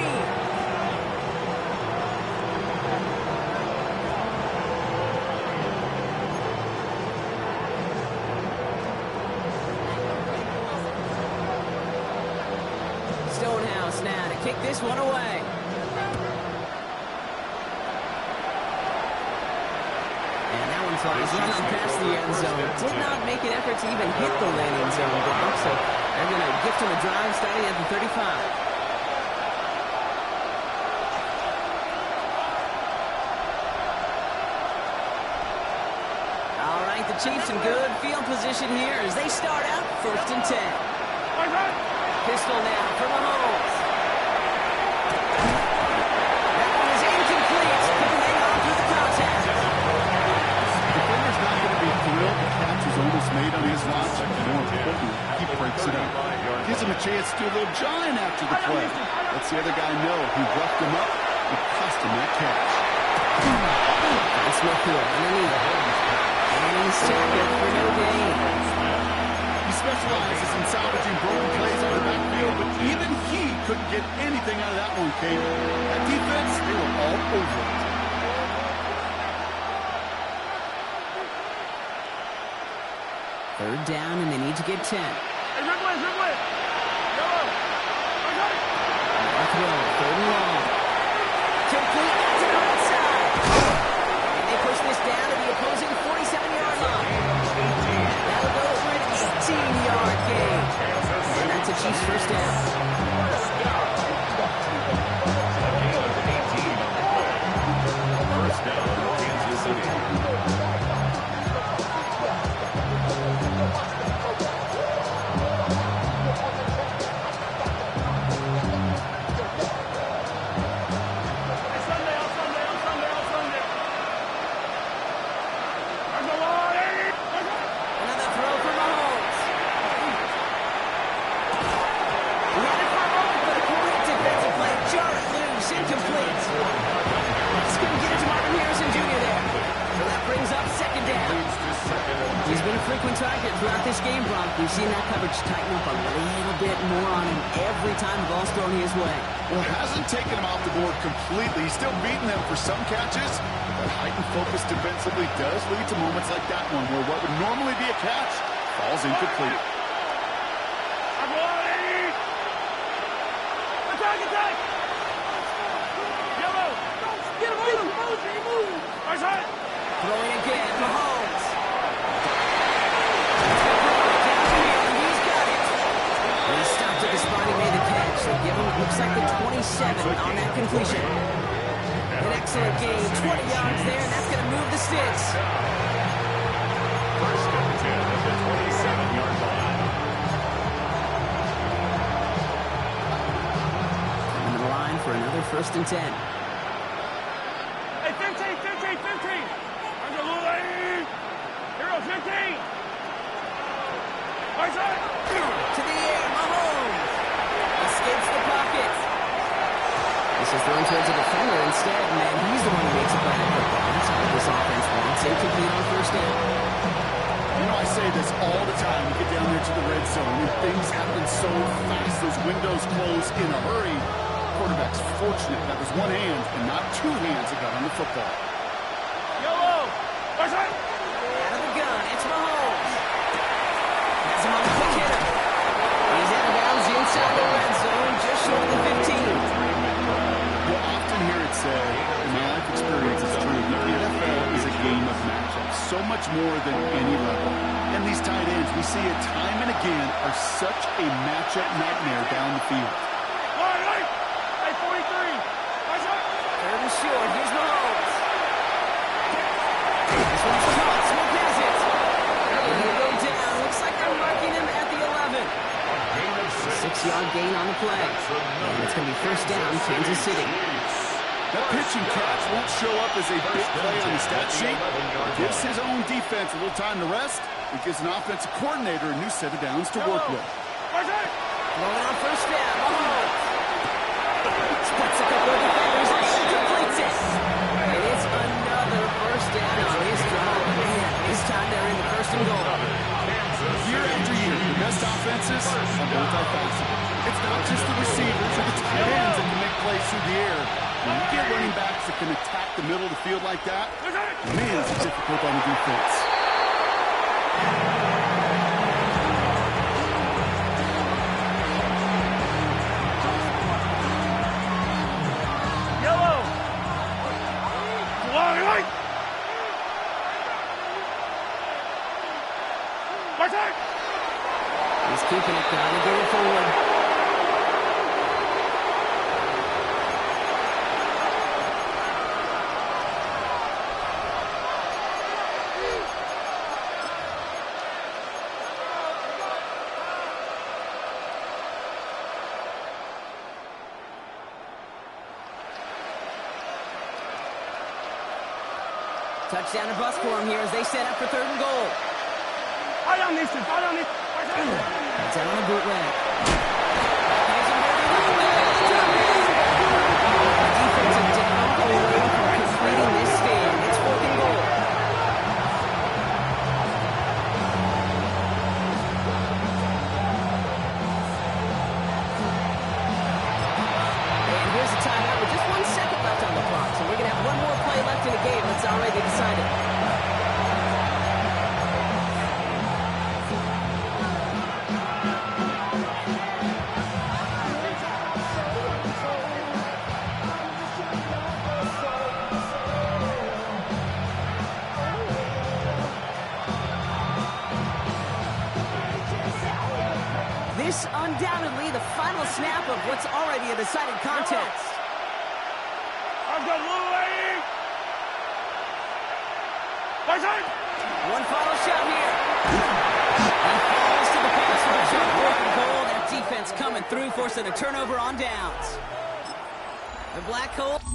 S1: Stonehouse now to kick this one away. And that one flies right on past the end zone. Did not make an effort to even hit the landing zone block, so they're going to gift him a drive starting at the 35. All right, the Chiefs in good field position here as they start out 1st and 10. Pistol now for Mahomes. That one is incomplete. Couldn't hang on through the contact.
S3: The defender's not going to be thrilled. The catch was almost made on his watch. More importantly, he breaks it up. Gives him him a chance to do a little jawing after the play. Lets the other guy know he roughed him up and cost him that catch.
S1: That's McCool underneath. And he's tackled for no gain.
S3: He specializes in salvaging broken plays out of the backfield, but even he couldn't get anything out of that one, Kate. That defense, they were all over it.
S1: Third down, and they need to get 10.
S2: Hey, Ridway. Yellow.
S1: Throw, third and long. Complete to the right side. And they push this down to the opposing 47-yard line. That'll go for an 18-yard gain. And that's a Chiefs first down.
S4: First down, Kansas City.
S1: Another throw for Mahomes. Ran it for a moment, but a great defensive play. Jar it loose, incomplete. Just couldn't get it to Marvin Harrison Jr. there. So that brings up second down. He's been a frequent target throughout this game, Brock. We've seen that coverage tighten up a little bit more on him every time the ball's thrown his way.
S3: Well, it hasn't taken him off the board completely. He's still beating them for some catches. But heightened focus defensively does lead to moments like that one, where what would normally be a catch falls incomplete.
S2: Attack! Yellow! Get him! Right side!
S1: Throwing again, Mahomes. He's got it. And he stopped at the spot he made the catch. So give him, looks like the 27 on that completion. An excellent gain, 20 yards there, and that's going to move the sticks.
S4: First and 10 at the 27-yard line.
S1: Coming to the line for another first and 10.
S2: Hey, 15! Hero, 15! Right side!
S1: To the air, Mahomes. Escapes the pocket. This is thrown towards a defender instead, and he's the one who makes a play on football. That's what this offense wants. Incomplete on first down.
S3: You know, I say this all the time. You get down there to the red zone, and things happen so fast. Those windows close in a hurry. Quarterback's fortunate that was one hand and not two hands that got on the football.
S2: Yellow! Right side!
S1: Out of the gun, it's Mahomes. Has him on the quick hitter. He's out of bounds inside the red zone, just short of the 15.
S3: You'll often hear it said, in my life experience, it's true, the NFL is a game of matchups, so much more than any level. And these tight ends, we see it time and again, are such a matchup nightmare down the field.
S2: Right! Hey, 43! Right side!
S1: Third and short, here's Mahomes. This one's caught, Smith has it. And he'll go down, looks like they're marking him at the 11. 6-yard gain on the play. And it's going to be first down, Kansas City.
S3: That pitch and catch won't show up as a big play on the stat sheet. It gives his own defense a little time to rest. It gives an offensive coordinator a new set of downs to work with.
S2: Right side!
S1: Rolling on first down, Mahomes. Splits a couple of defenders and completes it. And it's another first down on his drive. Man, this time they're in the first and goal.
S3: Year after year, the best offenses are multifaceted. It's not just the receivers or the tight ends that can make plays through the air. When you get running backs that can attack the middle of the field like that, man, it's difficult on the defense.
S2: Yellow! Right! Right side!
S1: He's keeping it down and going forward. Touchdown or bust for him here as they set up for third and goal.
S2: I don't need to.
S1: That's out on a bootleg. undoubtedly the final snap of what's already a decided contest. One final shot here. He falls to the pass rusher. Broken goal. That defense coming through, forcing a turnover on downs. The Black Hole.